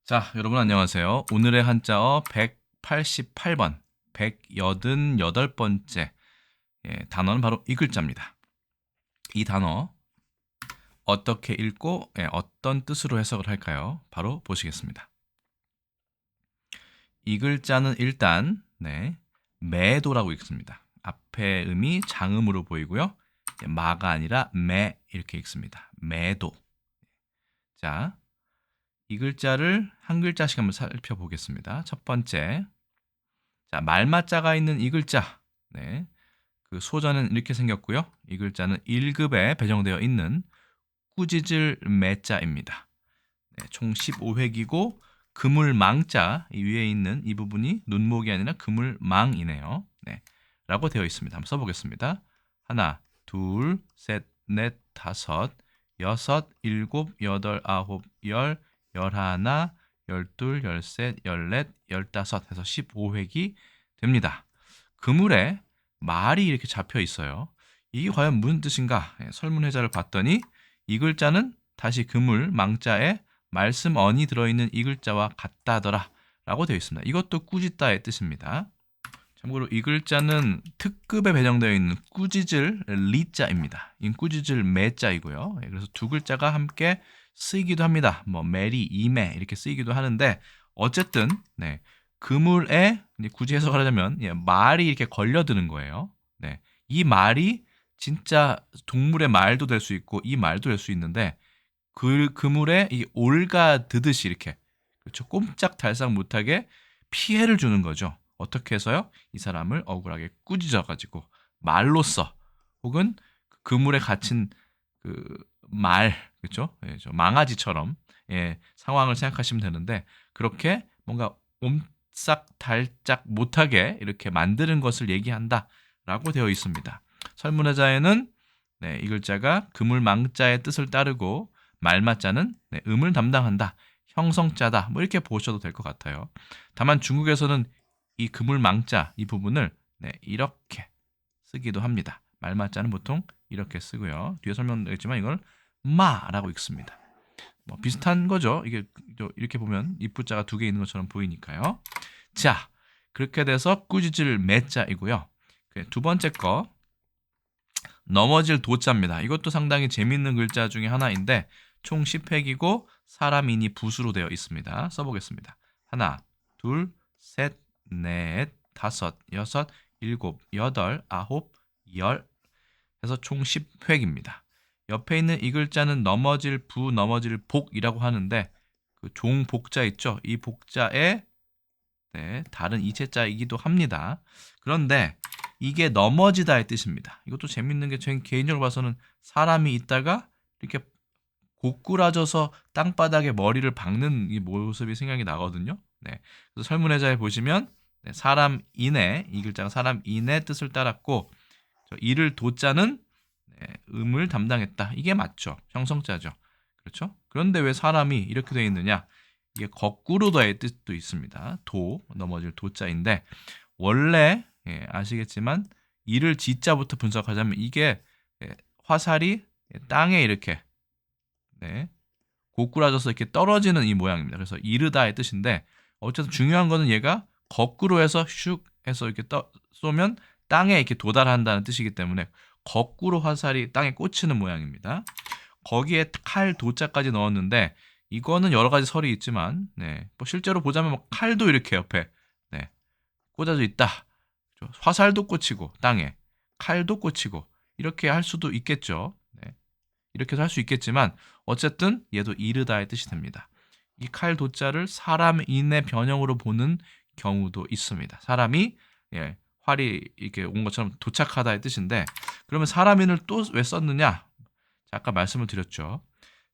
자, 여러분 안녕하세요. 오늘의 한자어 188번, 188번째 단어는 바로 이 글자입니다. 이 단어 어떻게 읽고 어떤 뜻으로 해석을 할까요? 바로 보시겠습니다. 이 글자는 일단 매도라고 읽습니다. 앞에 음이 장음으로 보이고요. 마가 아니라 매 이렇게 읽습니다. 매도. 자, 이 글자를 한 글자씩 한번 살펴보겠습니다. 첫 번째, 자, 말맞자가 있는 이 글자. 그 소전은 이렇게 생겼고요. 이 글자는 1급에 배정되어 있는 꾸짖을 매자입니다. 총 15획이고 그물망자 이 위에 있는 이 부분이 눈목이 아니라 그물망이네요. 라고 되어 있습니다. 한번 써보겠습니다. 하나, 둘, 셋, 넷, 다섯, 여섯, 일곱, 여덟, 아홉, 열, 열하나, 열둘, 열셋, 열넷, 열다섯 해서 15획이 됩니다. 그물에 말이 이렇게 잡혀 있어요. 이게 과연 무슨 뜻인가? 설문회자를 봤더니 이 글자는 다시 그물 망자에 말씀언이 들어있는 이 글자와 같다더라 라고 되어 있습니다. 이것도 꾸짖다의 뜻입니다. 참고로 이 글자는 특급에 배정되어 있는 꾸짖을 리자입니다. 이 꾸짖을 매자이고요. 그래서 두 글자가 함께 쓰이기도 합니다. 뭐 매리, 이매 이렇게 쓰이기도 하는데 어쨌든 그물에 굳이 해석을 하자면 말이 이렇게 걸려드는 거예요. 이 말이 진짜 동물의 말도 될 수 있고 이 말도 될 수 있는데 그 그물에 이 올가드듯이 이렇게 그렇죠. 꼼짝달싹 못하게 피해를 주는 거죠. 어떻게 해서요? 이 사람을 억울하게 꾸짖어가지고 말로써 혹은 그물에 갇힌 그 말, 그렇죠? 망아지처럼 상황을 생각하시면 되는데 그렇게 뭔가 옴싹달짝 못하게 이렇게 만드는 것을 얘기한다라고 되어 있습니다. 설문회자에는 이 글자가 그물망자의 뜻을 따르고 말맞자는 음을 담당한다. 형성자다. 뭐 이렇게 보셔도 될 것 같아요. 다만 중국에서는 이 그물망자 이 부분을 이렇게 쓰기도 합니다. 말맞자는 보통 이렇게 쓰고요. 뒤에 설명드렸지만 이걸 마라고 읽습니다. 뭐 비슷한 거죠. 이게 이렇게 보면 입부자가 두 개 있는 것처럼 보이니까요. 자, 그렇게 돼서 꾸짖을 매자이고요. 두 번째 거 넘어질 도자입니다. 이것도 상당히 재밌는 글자 중에 하나인데 총 10획이고 사람이니 붓으로 되어 있습니다. 써보겠습니다. 하나, 둘, 셋, 넷, 다섯, 여섯, 일곱, 여덟, 아홉, 열 해서 총 10획입니다. 옆에 있는 이 글자는 넘어질 부, 넘어질 복이라고 하는데 그 종복자 있죠? 이 복자에 다른 이체자이기도 합니다. 그런데 이게 넘어지다의 뜻입니다. 이것도 재밌는 게 제 개인적으로 봐서는 사람이 있다가 이렇게 고꾸라져서 땅바닥에 머리를 박는 이 모습이 생각이 나거든요. 그래서 설문회자에 보시면 사람인의 이 글자가 사람인의 뜻을 따랐고 이를 도자는 음을 담당했다. 이게 맞죠. 형성자죠. 그렇죠? 그런데 왜 사람이 이렇게 되어 있느냐? 이게 거꾸로도의 뜻도 있습니다. 도, 넘어질 도자인데 원래 아시겠지만 이를 지자부터 분석하자면 이게 화살이 땅에 이렇게 고꾸라져서 이렇게 떨어지는 이 모양입니다. 그래서 이르다의 뜻인데 어쨌든 중요한 거는 얘가 거꾸로 해서 슉 해서 이렇게 쏘면 땅에 이렇게 도달한다는 뜻이기 때문에 거꾸로 화살이 땅에 꽂히는 모양입니다. 거기에 칼 도자까지 넣었는데 이거는 여러 가지 설이 있지만 뭐 실제로 보자면 뭐 칼도 이렇게 옆에 꽂아져 있다. 화살도 꽂히고 땅에 칼도 꽂히고 이렇게 할 수도 있겠죠. 이렇게도 할 수 있겠지만 어쨌든 얘도 이르다의 뜻이 됩니다. 이 칼 도자를 사람인의 변형으로 보는 경우도 있습니다. 사람이 활이 이렇게 온 것처럼 도착하다의 뜻인데 그러면 사람인을 또 왜 썼느냐? 아까 말씀을 드렸죠.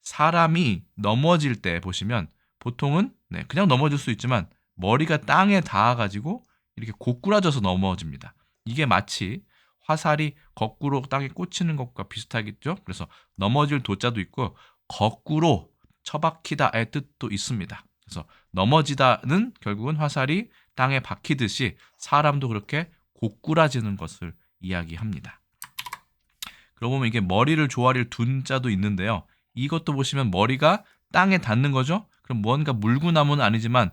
사람이 넘어질 때 보시면 보통은 그냥 넘어질 수 있지만 머리가 땅에 닿아가지고 이렇게 고꾸라져서 넘어집니다. 이게 마치 화살이 거꾸로 땅에 꽂히는 것과 비슷하겠죠. 그래서 넘어질 도자도 있고 거꾸로 처박히다의 뜻도 있습니다. 그래서 넘어지다는 결국은 화살이 땅에 박히듯이 사람도 그렇게 고꾸라지는 것을 이야기합니다. 그러고 보면 이게 머리를 조아릴 둔 자도 있는데요. 이것도 보시면 머리가 땅에 닿는 거죠. 그럼 무언가 물구나무는 아니지만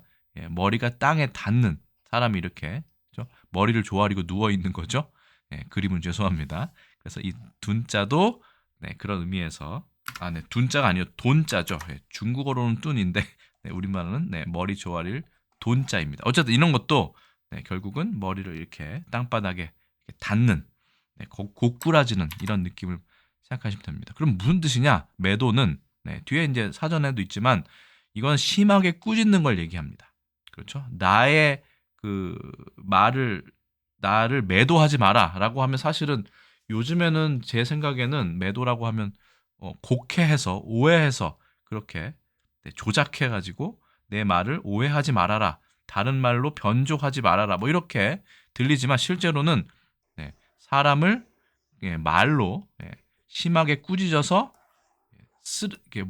머리가 땅에 닿는 사람이 이렇게 그렇죠? 머리를 조아리고 누워 있는 거죠. 그림은 죄송합니다. 그래서 이 둔자도 그런 의미에서 둔자가 아니요 돈자죠. 중국어로는 뚠인데 우리말로는 머리 조아릴 돈자입니다. 어쨌든 이런 것도 결국은 머리를 이렇게 땅바닥에 닿는 고꾸라지는 이런 느낌을 생각하시면 됩니다. 그럼 무슨 뜻이냐? 매도는 뒤에 이제 사전에도 있지만 이건 심하게 꾸짖는 걸 얘기합니다. 그렇죠? 나의 그 나를 매도하지 마라라고 하면 사실은 요즘에는 제 생각에는 매도라고 하면 곡해해서 오해해서 그렇게 조작해가지고 내 말을 오해하지 말아라. 다른 말로 변조하지 말아라. 뭐 이렇게 들리지만 실제로는 사람을 말로 심하게 꾸짖어서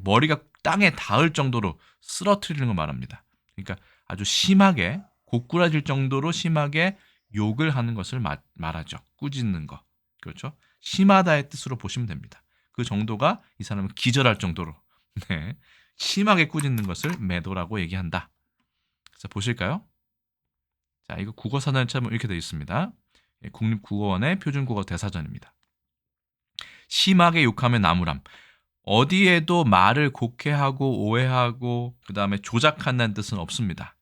머리가 땅에 닿을 정도로 쓰러뜨리는 걸 말합니다. 그러니까 아주 심하게 고꾸라질 정도로 심하게 욕을 하는 것을 말하죠. 꾸짖는 거. 그렇죠? 심하다의 뜻으로 보시면 됩니다. 그 정도가 이 사람은 기절할 정도로 심하게 꾸짖는 것을 매도라고 얘기한다. 그래서 보실까요? 자, 이거 국어사전에 찾으면 이렇게 되어 있습니다. 국립국어원의 표준국어 대사전입니다. 심하게 욕하면 나무람. 어디에도 말을 곡해하고 오해하고 그 다음에 조작한다는 뜻은 없습니다.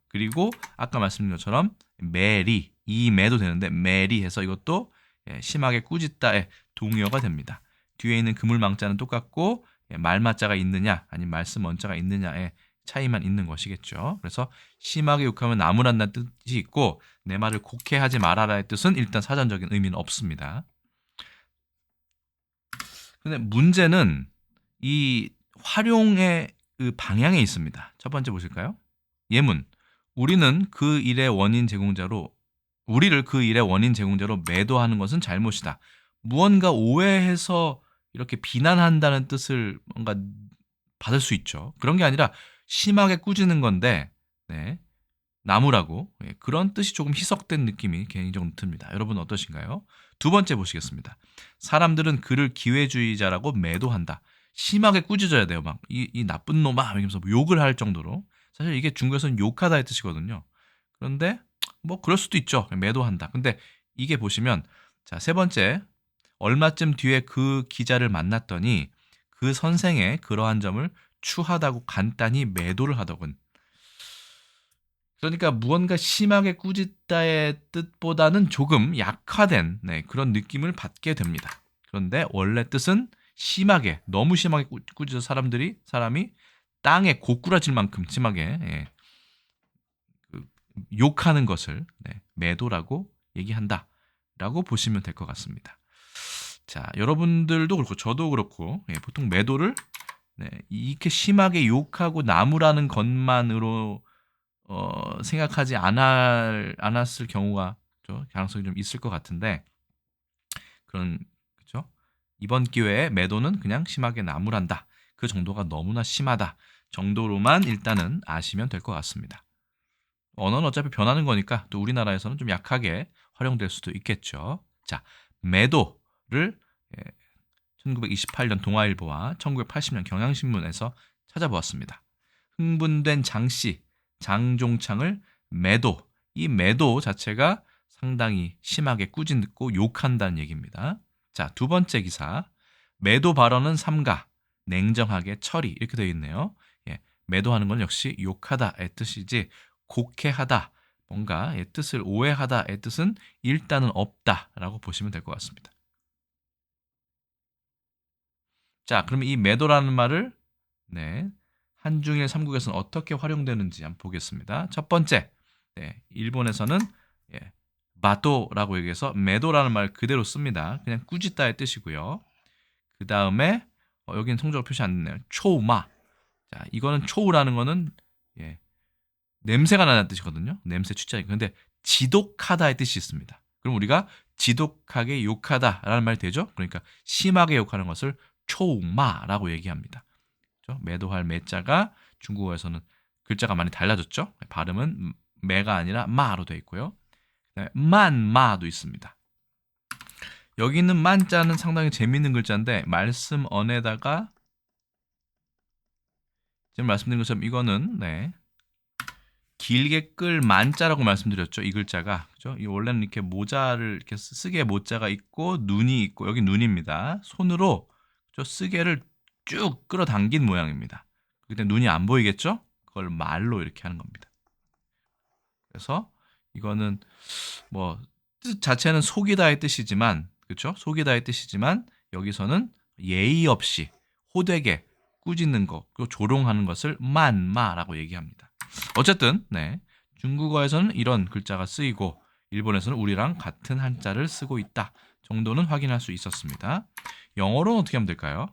그리고 아까 말씀드린 것처럼 매리, 이 매도 되는데 매리 해서 이것도 심하게 꾸짖다의 동의어가 됩니다. 뒤에 있는 그물망자는 똑같고 말맞자가 있느냐 아니면 말씀 원자가 있느냐의 차이만 있는 것이겠죠. 그래서 심하게 욕하면 나무란다는 뜻이 있고 내 말을 곡해하지 말아라의 뜻은 일단 사전적인 의미는 없습니다. 근데 문제는 이 활용의 그 방향에 있습니다. 첫 번째 보실까요? 예문. 우리를 그 일의 원인 제공자로 매도하는 것은 잘못이다. 무언가 오해해서 이렇게 비난한다는 뜻을 뭔가 받을 수 있죠. 그런 게 아니라 심하게 꾸짖는 건데 나무라고 그런 뜻이 조금 희석된 느낌이 개인적으로 듭니다. 여러분 어떠신가요? 두 번째 보시겠습니다. 사람들은 그를 기회주의자라고 매도한다. 심하게 꾸짖어야 돼요. 막 이 나쁜 놈아 이러면서 욕을 할 정도로. 사실 이게 중국에서는 욕하다의 뜻이거든요. 그런데 뭐 그럴 수도 있죠. 매도한다. 근데 이게 보시면 자, 세 번째 얼마쯤 뒤에 그 기자를 만났더니 그 선생의 그러한 점을 추하다고 간단히 매도를 하더군. 그러니까 무언가 심하게 꾸짖다의 뜻보다는 조금 약화된 그런 느낌을 받게 됩니다. 그런데 원래 뜻은 심하게, 너무 심하게 꾸짖어 사람이 땅에 고꾸라질 만큼 심하게 욕하는 것을 매도라고 얘기한다라고 보시면 될 것 같습니다. 자, 여러분들도 그렇고 저도 그렇고 보통 매도를 이렇게 심하게 욕하고 나무라는 것만으로 생각하지 않았을 경우가 가능성이 좀 있을 것 같은데 그렇죠? 이번 기회에 매도는 그냥 심하게 나무란다. 그 정도가 너무나 심하다. 정도로만 일단은 아시면 될 것 같습니다. 언어는 어차피 변하는 거니까 또 우리나라에서는 좀 약하게 활용될 수도 있겠죠. 자, 매도를 1928년 동아일보와 1980년 경향신문에서 찾아보았습니다. 흥분된 장씨, 장종창을 매도, 이 매도 자체가 상당히 심하게 꾸짖고 욕한다는 얘기입니다. 자, 두 번째 기사, 매도 발언은 삼가, 냉정하게 처리 이렇게 되어 있네요. 매도하는 건 역시 욕하다의 뜻이지 곡해하다, 뭔가 뜻을 오해하다의 뜻은 일단은 없다라고 보시면 될 것 같습니다. 자, 그럼 이 매도라는 말을 한중일 삼국에서는 어떻게 활용되는지 한번 보겠습니다. 첫 번째, 일본에서는 마도라고 얘기해서 매도라는 말 그대로 씁니다. 그냥 꾸짖다의 뜻이고요. 그 다음에 여기는 통조로 표시 안 됐네요. 초우마. 자, 이거는 초우라는 거는 냄새가 나는 뜻이거든요. 냄새 취자. 그런데 지독하다의 뜻이 있습니다. 그럼 우리가 지독하게 욕하다라는 말이 되죠. 그러니까 심하게 욕하는 것을 초우마라고 얘기합니다. 그렇죠? 매도할 매자가 중국어에서는 글자가 많이 달라졌죠. 발음은 매가 아니라 마로 되어 있고요. 만마도 있습니다. 여기 있는 만자는 상당히 재미있는 글자인데 말씀 언에다가 지금 말씀드린 것처럼 이거는 네. 길게 끌 만자라고 말씀드렸죠. 이 글자가. 그죠? 이 원래는 이렇게 모자를 이렇게 쓰개 모자가 있고 눈이 있고 여기 눈입니다. 손으로 저 쓰개를 쭉 끌어당긴 모양입니다. 그때 눈이 안 보이겠죠? 그걸 말로 이렇게 하는 겁니다. 그래서 이거는 뭐 뜻 자체는 속이다의 뜻이지만 그렇죠? 속이다의 뜻이지만 여기서는 예의 없이 호되게 꾸짖는 것, 그리고 조롱하는 것을 만마라고 얘기합니다. 어쨌든 네. 중국어에서는 이런 글자가 쓰이고 일본에서는 우리랑 같은 한자를 쓰고 있다 정도는 확인할 수 있었습니다. 영어로는 어떻게 하면 될까요?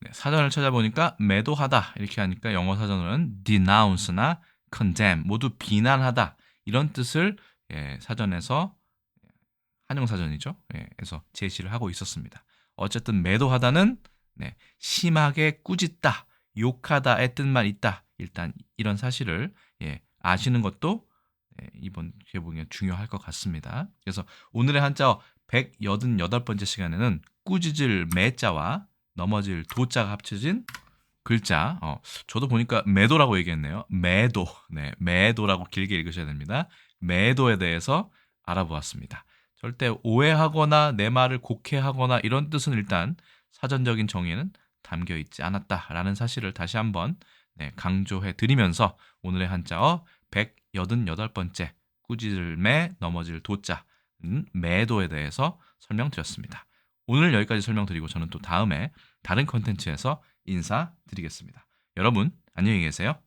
네, 사전을 찾아보니까 매도하다 이렇게 하니까 영어 사전으로는 denounce나 condemn 모두 비난하다 이런 뜻을 사전에서 한영사전이죠. 그래서 제시를 하고 있었습니다. 어쨌든 매도하다는 네, 심하게 꾸짖다, 욕하다의 뜻만 있다. 일단 이런 사실을 아시는 것도 이번 개봉에 중요할 것 같습니다. 그래서 오늘의 한자 188번째 시간에는 꾸짖을 매자와 넘어질 도자가 합쳐진 글자. 저도 보니까 매도라고 얘기했네요. 매도. 네, 매도라고 길게 읽으셔야 됩니다. 매도에 대해서 알아보았습니다. 절대 오해하거나 내 말을 곡해하거나 이런 뜻은 일단 사전적인 정의는 담겨 있지 않았다라는 사실을 다시 한번 강조해 드리면서 오늘의 한자어 188번째 꾸짖을 매 넘어질 도자 매도에 대해서 설명드렸습니다. 오늘 여기까지 설명드리고 저는 또 다음에 다른 컨텐츠에서 인사드리겠습니다. 여러분 안녕히 계세요.